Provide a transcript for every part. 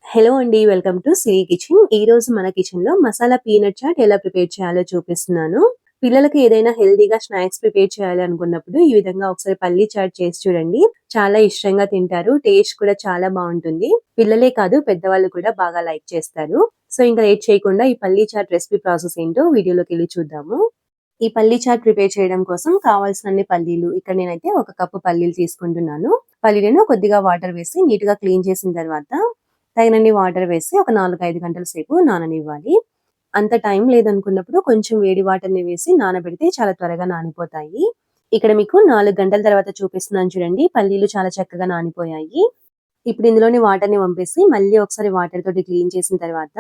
Hello అండి. Welcome to Siri kitchen. ఈరోజు మన కిచెన్‌లో మసాలా పీనట్ చాట్ ఎలా ప్రిపేర్ చేయాలో చూపిస్తున్నాను. పిల్లలకి ఏదైనా హెల్తీగా స్నాక్స్ ప్రిపేర్ చేయాలి అనుకున్నప్పుడు ఈ విధంగా ఒకసారి పల్లీ చాట్ చేసి చూడండి. చాలా ఇష్టంగా తింటారు. టేస్ట్ కూడా చాలా బావుంటుంది. పిల్లలే కాదు పెద్దవాళ్ళు కూడా బాగా లైక్ చేస్తారు. సో, ఇంకా లేట్ చేయకుండా ఈ పల్లీ చాట్ రెసిపీ ప్రాసెస్ ఏంటో వీడియోలోకెళ్ళి చూద్దాము. ఈ పల్లీ చాట్ ప్రిపేర్ చేయడం కోసం కావాల్సినన్ని పల్లీలు ఇక్కడ నేనైతే ఒక కప్పు పల్లీలు తీసుకుంటున్నాను. పల్లీలను కొద్దిగా వాటర్ వేసి నీట్‌గా క్లీన్ చేసిన తర్వాత తగినన్ని వాటర్ వేసి ఒక 4, 5 గంటల సేపు నాననివ్వాలి. అంత టైం లేదనుకున్నప్పుడు కొంచెం వేడి వాటర్‌ని వేసి నానబెడితే చాలా త్వరగా నానిపోతాయి. ఇక్కడ మీకు 4 గంటల తర్వాత చూపిస్తున్నాను చూడండి. పల్లీలు చాలా చక్కగా నానిపోయాయి. ఇప్పుడు ఇందులోని వాటర్‌ని వంపేసి మళ్ళీ ఒకసారి వాటర్ తోటి క్లీన్ చేసిన తర్వాత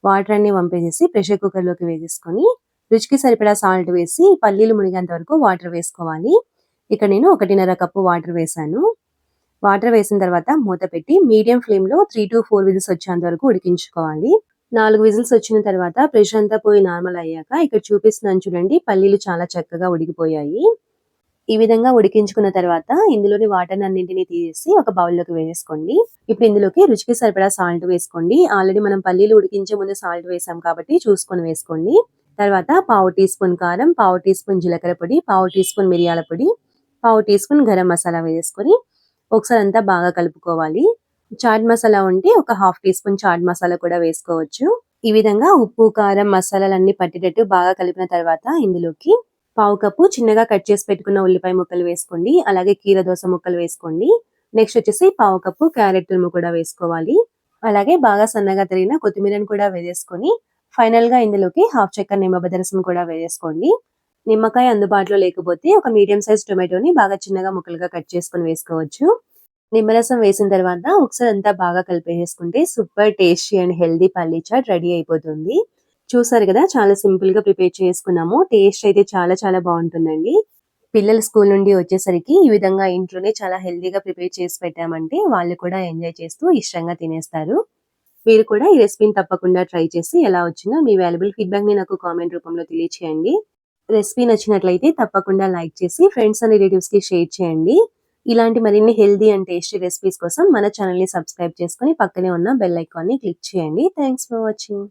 వాటర్ అన్ని వంపేసేసి ప్రెషర్ కుక్కర్‌లోకి వేసేసుకొని రుచికి సరిపడా సాల్ట్ వేసి పల్లీలు మునిగేంత వరకు వాటర్ వేసుకోవాలి. ఇక్కడ నేను 1:30 కప్పు వాటర్ వేశాను. వాటర్ వేసిన తర్వాత మూత పెట్టి మీడియం ఫ్లేమ్‌లో 3-4 విజిల్స్ వచ్చేంత వరకు ఉడికించుకోవాలి. 4 విజిల్స్ వచ్చిన తర్వాత ప్రెషర్ అంతా పోయి నార్మల్ అయ్యాక ఇక్కడ చూపిస్తున్నాను చూడండి. పల్లీలు చాలా చక్కగా ఉడికిపోయాయి. ఈ విధంగా ఉడికించుకున్న తర్వాత ఇందులోని వాటర్ అన్నింటినీ తీసేసి ఒక బౌల్‌లోకి వేసేసుకోండి. ఇప్పుడు ఇందులోకి రుచికి సరిపడా సాల్ట్ వేసుకోండి. ఆల్రెడీ మనం పల్లీలు ఉడికించే ముందు సాల్ట్ వేసాం కాబట్టి చూసుకొని వేసుకోండి. తర్వాత పావు టీ స్పూన్ కారం, పావు టీ స్పూన్ జీలకర్ర పొడి, పావు టీ స్పూన్ మిరియాల పొడి, పావు టీ స్పూన్ గరం మసాలా వేసుకొని ఒకసారి అంతా బాగా కలుపుకోవాలి. చాట్ మసాలా ఉంటే ఒక half teaspoon chaat masala కూడా వేసుకోవచ్చు. ఈ విధంగా ఉప్పు, కారం, మసాలాలన్నీ పట్టేటట్టు బాగా కలిపిన తర్వాత ఇందులోకి పావు కప్పు చిన్నగా కట్ చేసి పెట్టుకున్న ఉల్లిపాయ ముక్కలు వేసుకోండి. అలాగే కీరదోస ముక్కలు వేసుకోండి. నెక్స్ట్ వచ్చేసి పావు కప్పు క్యారెట్ తురుము కూడా వేసుకోవాలి. అలాగే బాగా సన్నగా తరిగిన కొత్తిమీరను కూడా వేసేసుకొని ఫైనల్ గా ఇందులోకి హాఫ్ చెక్క నిమ్మబద్ద రసం కూడా వేసేసుకోండి. నిమ్మకాయ అందుబాటులో లేకపోతే ఒక మీడియం సైజ్ టొమాటోని బాగా చిన్నగా ముక్కలుగా కట్ చేసుకొని వేసుకోవచ్చు. నిమ్మరసం వేసిన తర్వాత ఒకసారి అంతా బాగా కలిపేసుకుంటే సూపర్ టేస్టీ అండ్ హెల్దీ పల్లీ చాట్ రెడీ అయిపోతుంది. చూసారు కదా, చాలా సింపుల్ గా ప్రిపేర్ చేసుకున్నాము. టేస్ట్ అయితే చాలా చాలా బాగుంటుందండి. పిల్లలు స్కూల్ నుండి వచ్చేసరికి ఈ విధంగా ఇంట్లోనే చాలా హెల్దీగా ప్రిపేర్ చేసి పెట్టామంటే వాళ్ళు కూడా ఎంజాయ్ చేస్తూ ఇష్టంగా తినేస్తారు. మీరు కూడా ఈ రెసిపీని తప్పకుండా ట్రై చేసి ఎలా వచ్చిందో మీ వాల్యుబుల్ ఫీడ్‌బ్యాక్ ని నాకు కామెంట్ రూపంలో తెలియచేయండి. రెసిపీ నచ్చినట్లయితే తప్పకుండా లైక్ చేసి ఫ్రెండ్స్ అండ్ రిలేటివ్స్ కి షేర్ చేయండి. ఇలాంటి మరిన్ని హెల్దీ అండ్ టేస్టీ రెసిపీస్ కోసం మన ఛానల్ ని సబ్స్క్రైబ్ చేసుకొని పక్కనే ఉన్న బెల్ ఐకాన్ ని క్లిక్ చేయండి. Thanks for watching.